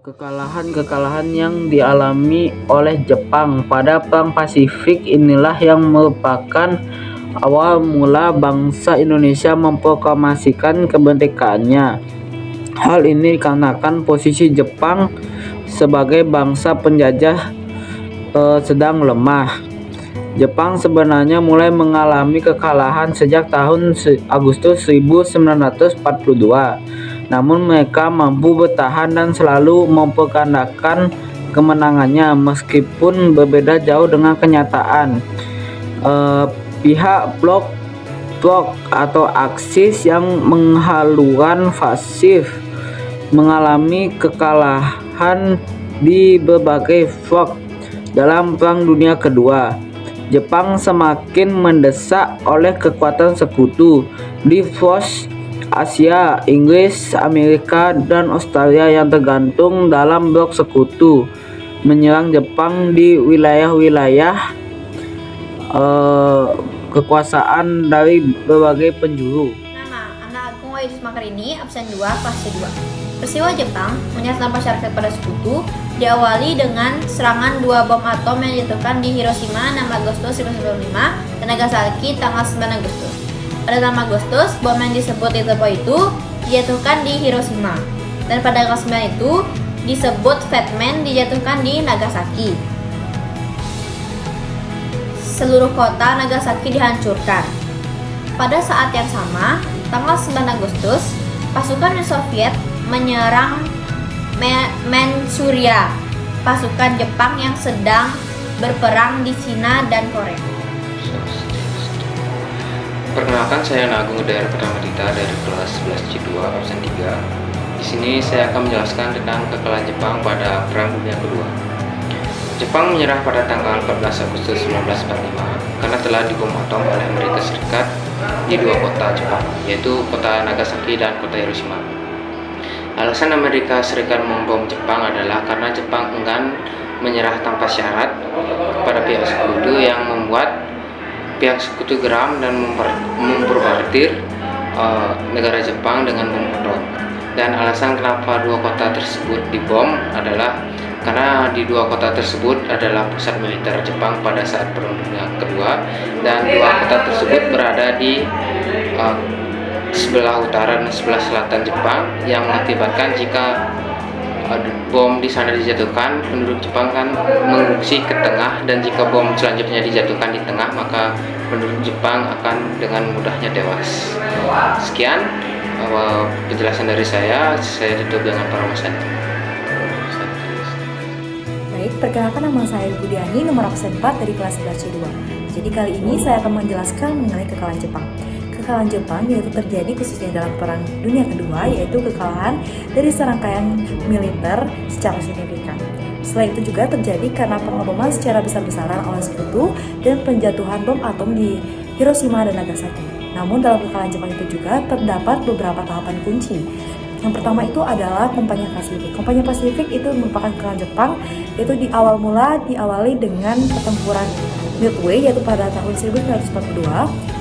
Kekalahan-kekalahan yang dialami oleh Jepang pada Perang Pasifik inilah yang merupakan awal mula bangsa Indonesia memproklamasikan kemerdekaannya. Hal ini dikarenakan posisi Jepang sebagai bangsa penjajah sedang lemah. Jepang sebenarnya mulai mengalami kekalahan sejak tahun Agustus 1942. Namun mereka mampu bertahan dan selalu memperkandakan kemenangannya meskipun berbeda jauh dengan kenyataan. Pihak blok atau Aksis yang menghaluan fascis mengalami kekalahan di berbagai front dalam Perang Dunia Kedua. Jepang semakin mendesak oleh kekuatan sekutu di front Asia, Inggris, Amerika, dan Australia yang tergantung dalam blok sekutu menyerang Jepang di wilayah-wilayah kekuasaan dari berbagai penjuru. Nama anak Agung Wahyu Makarini, absen 2, kelas C2. Peristiwa Jepang menyerang tanpa syarat kepada sekutu diawali dengan serangan 2 bom atom yang dijatuhkan di Hiroshima 6 Agustus 1945 dan Nagasaki tanggal 9 Agustus. Pada 6 Agustus, bom yang disebut Little Boy itu dijatuhkan di Hiroshima, dan pada tanggal 9 itu disebut Fat Man dijatuhkan di Nagasaki. Seluruh kota Nagasaki dihancurkan. Pada saat yang sama, tanggal 9 Agustus, pasukan Uni Soviet menyerang Manchuria, pasukan Jepang yang sedang berperang di Cina dan Korea. Perkenalkan, saya Agung Udayar Pramedita dari kelas 11C2 absen 3. Di sini saya akan menjelaskan tentang kekalahan Jepang pada Perang Dunia Kedua. Jepang menyerah pada tanggal 14 Agustus 1945 karena telah dibom atom oleh Amerika Serikat di 2 kota Jepang, yaitu kota Nagasaki dan kota Hiroshima. Alasan Amerika Serikat membom Jepang adalah karena Jepang enggan menyerah tanpa syarat kepada pihak sekutu yang membuat pihak sekutu geram dan memperbartir negara Jepang dengan bom atom. Dan alasan kenapa 2 kota tersebut dibom adalah karena di 2 kota tersebut adalah pusat militer Jepang pada saat Perang Dunia Kedua, dan 2 kota tersebut berada di sebelah utara dan sebelah selatan Jepang, yang mengakibatkan jika bom di sana dijatuhkan, penduduk Jepang kan mengungsi ke tengah, dan jika bom selanjutnya dijatuhkan di tengah, maka penduduk Jepang akan dengan mudahnya tewas. Sekian penjelasan dari saya tutup dengan permohonan. Baik, perkenalkan, nama saya Budiani, nomor absen 4 dari kelas 11C2. Jadi kali ini saya akan menjelaskan mengenai kekalahan Jepang. Kekalahan Jepang yaitu terjadi khususnya dalam Perang Dunia Kedua, yaitu kekalahan dari serangkaian militer secara signifikan. Selain itu juga terjadi karena pengeboman secara besar-besaran oleh sekutu dan penjatuhan bom atom di Hiroshima dan Nagasaki. Namun dalam kekalahan Jepang itu juga terdapat beberapa tahapan kunci. Yang pertama itu adalah Kompanya Pasifik. Kompanya Pasifik itu merupakan kekalahan Jepang, yaitu di awal mula diawali dengan pertempuran Midway, yaitu pada tahun 1942.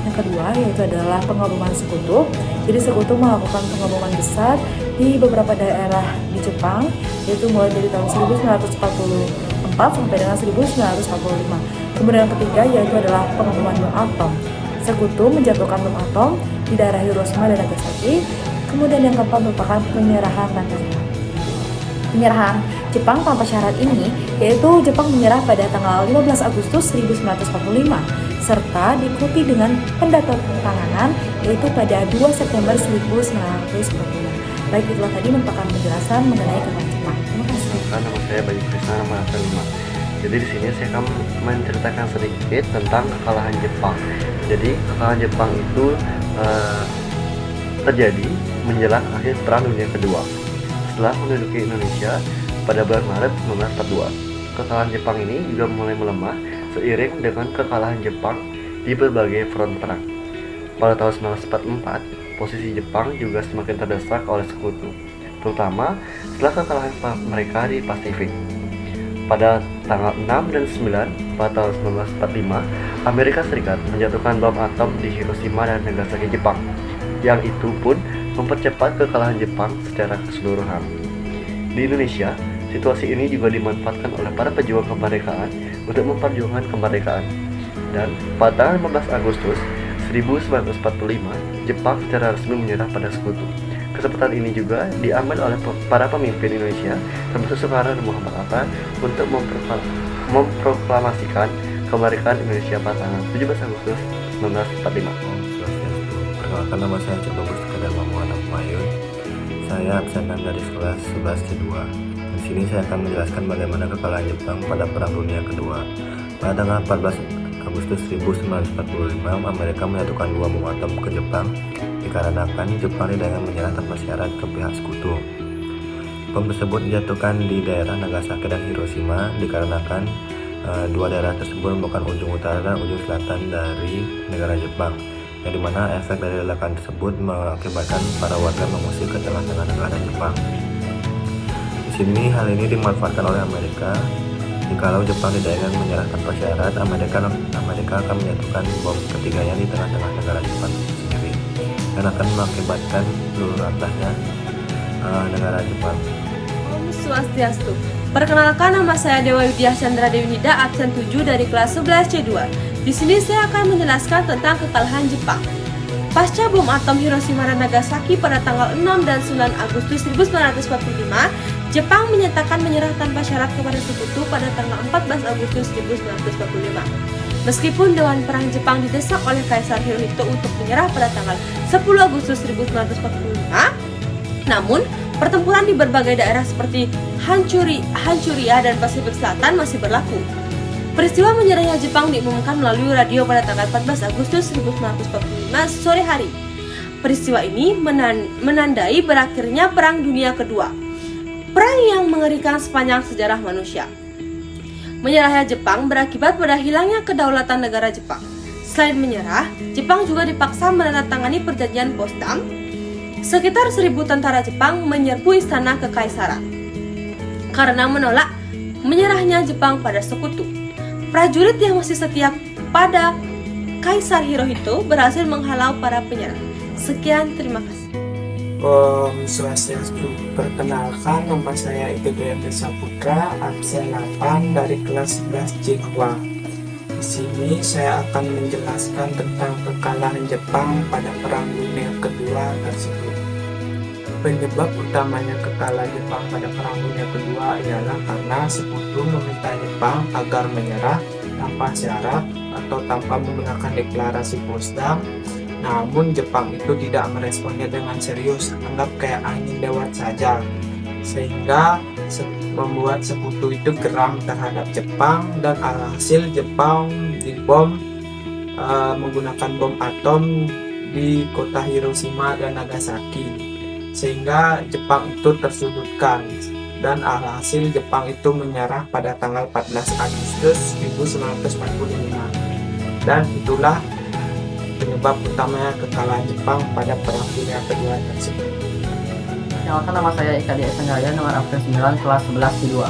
Yang kedua yaitu adalah pengeboman sekutu. Jadi sekutu melakukan pengeboman besar di beberapa daerah di Jepang, yaitu mulai dari tahun 1944 sampai dengan 1945. Kemudian yang ketiga yaitu adalah pengeboman bom atom. Sekutu menjatuhkan bom atom di daerah Hiroshima dan Nagasaki. Kemudian yang keempat merupakan penyerahan Jepang tanpa syarat ini, yaitu Jepang menyerah pada tanggal 15 Agustus 1945 serta diikuti dengan pendatanganan yaitu pada 2 September 1945. Baik, itulah tadi merupakan penjelasan mengenai kekalahan Jepang. Terima kasih. Nama saya Bayu Krisna, nomor absen 5. Jadi di sini saya akan menceritakan sedikit tentang kekalahan Jepang. Jadi kekalahan Jepang itu terjadi menjelang akhir Perang Dunia Kedua setelah menduduki Indonesia pada bulan Maret 1942. Kekalahan Jepang ini juga mulai melemah seiring dengan kekalahan Jepang di berbagai front perang. Pada tahun 1944, posisi Jepang juga semakin terdesak oleh sekutu, terutama setelah kekalahan mereka di Pasifik. Pada tanggal 6 dan 9 pada tahun 1945, Amerika Serikat menjatuhkan bom atom di Hiroshima dan Nagasaki, Jepang. Yang itu pun mempercepat kekalahan Jepang secara keseluruhan. Di Indonesia, Situasi ini juga dimanfaatkan oleh para pejuang kemerdekaan untuk memperjuangkan kemerdekaan. Dan pada 15 Agustus 1945, Jepang secara resmi menyerah pada Sekutu. Kesempatan ini juga diambil oleh para pemimpin Indonesia, termasuk Soekarno dan Muhammad Hatta, untuk memproklamasikan kemerdekaan Indonesia pada tanggal 17 Agustus 1945. Perkenalkan, nama saya Coba Bustadharma Muhammad Mayun. Saya absenan dari kelas 11 C2. Di sini saya akan menjelaskan bagaimana kekalahan Jepang pada Perang Dunia Kedua. Pada tanggal 14 Agustus 1945, Amerika menyatukan dua bom atom ke Jepang dikarenakan Jepang tidak menyerah tanpa syarat ke pihak sekutu. Bom tersebut dijatuhkan di daerah Nagasaki dan Hiroshima dikarenakan dua daerah tersebut merupakan ujung utara dan ujung selatan dari negara Jepang, yang dimana efek dari ledakan tersebut mengakibatkan para warga mengungsi ke tengah-tengah negara Jepang. Di sini hal ini dimanfaatkan oleh Amerika. Jikalau Jepang tidak ingin menyerah tanpa syarat, Amerika akan menyatukan bom ketiganya di tengah-tengah negara Jepang sendiri, dan akan mengakibatkan seluruh rantahnya negara Jepang. Om Swastiastu. Perkenalkan, nama saya Dewa Widya Chandra Dewi Nida, absen 7 dari kelas 11 C2. Di sini saya akan menjelaskan tentang kekalahan Jepang. Pasca bom atom Hiroshima dan Nagasaki pada tanggal 6 dan 9 Agustus 1945, Jepang menyatakan menyerah tanpa syarat kepada sekutu pada tanggal 14 Agustus 1945. Meskipun Dewan Perang Jepang didesak oleh Kaisar Hirohito untuk menyerah pada tanggal 10 Agustus 1945, namun pertempuran di berbagai daerah seperti Hanchuria dan Pasifik Selatan masih berlaku. Peristiwa menyerahnya Jepang diumumkan melalui radio pada tanggal 14 Agustus 1945 sore hari. Peristiwa ini menandai berakhirnya Perang Dunia Kedua, perang yang mengerikan sepanjang sejarah manusia. Menyerahnya Jepang berakibat pada hilangnya kedaulatan negara Jepang. Selain menyerah, Jepang juga dipaksa menandatangani perjanjian Potsdam. Sekitar 1.000 tentara Jepang menyerbu istana kekaisaran karena menolak menyerahnya Jepang pada sekutu. Prajurit yang masih setia pada Kaisar Hirohito berhasil menghalau para penyerang. Sekian, terima kasih. Om Swastiastu. Perkenalkan, nama saya Eko Duyante Saputra, absen 8 dari kelas 11 C2. Di sini saya akan menjelaskan tentang kekalahan Jepang pada Perang Dunia Kedua tersebut. Penyebab utamanya kekalahan Jepang pada Perang Dunia Kedua ialah karena sekutu meminta Jepang agar menyerah tanpa syarat atau tanpa menggunakan deklarasi Potsdam. Namun Jepang itu tidak meresponnya dengan serius, anggap kayak angin lewat saja, sehingga membuat sekutu itu geram terhadap Jepang, dan alhasil Jepang dibom menggunakan bom atom di kota Hiroshima dan Nagasaki, sehingga Jepang itu tersudutkan, dan alhasil Jepang itu menyerah pada tanggal 14 Agustus 1945. Dan itulah penyebab utamanya kekalahan Jepang pada Perang Dunia Kedua tersebut. Perkenalkan, nama saya Ika Dia Sanjaya, nomor absen 9 kelas 11 C2.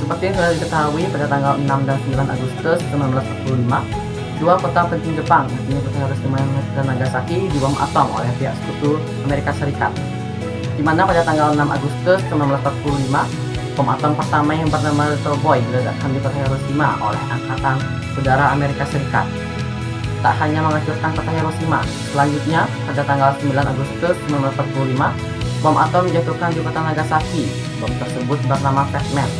Seperti yang sudah diketahui, pada tanggal 6 dan 9 Agustus 1945, dua kota penting Jepang, yakni kota Hiroshima dan Nagasaki, dibom atom oleh pihak sekutu Amerika Serikat. Di mana pada tanggal 6 Agustus 1945, bom atom pertama yang bernama Little Boy diledakkan di kota Hiroshima oleh Angkatan Udara Amerika Serikat. Tak hanya menghancurkan kota Hiroshima, selanjutnya pada tanggal 9 Agustus 1945, bom atom dijatuhkan di kota Nagasaki. Bom tersebut bernama Fragment.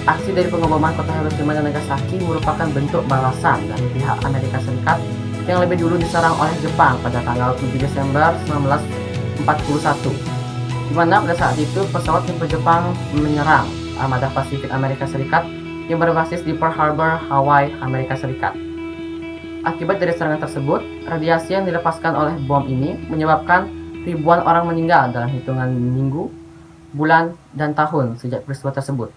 Aksi dari pengeboman kota Hiroshima dan Nagasaki merupakan bentuk balasan dari pihak Amerika Serikat yang lebih dulu diserang oleh Jepang pada tanggal 7 Desember 1941, di mana pada saat itu pesawat tempur Jepang menyerang armada Pasifik Amerika Serikat yang berbasis di Pearl Harbor, Hawaii, Amerika Serikat. Akibat dari serangan tersebut, radiasi yang dilepaskan oleh bom ini menyebabkan ribuan orang meninggal dalam hitungan minggu, bulan, dan tahun sejak peristiwa tersebut.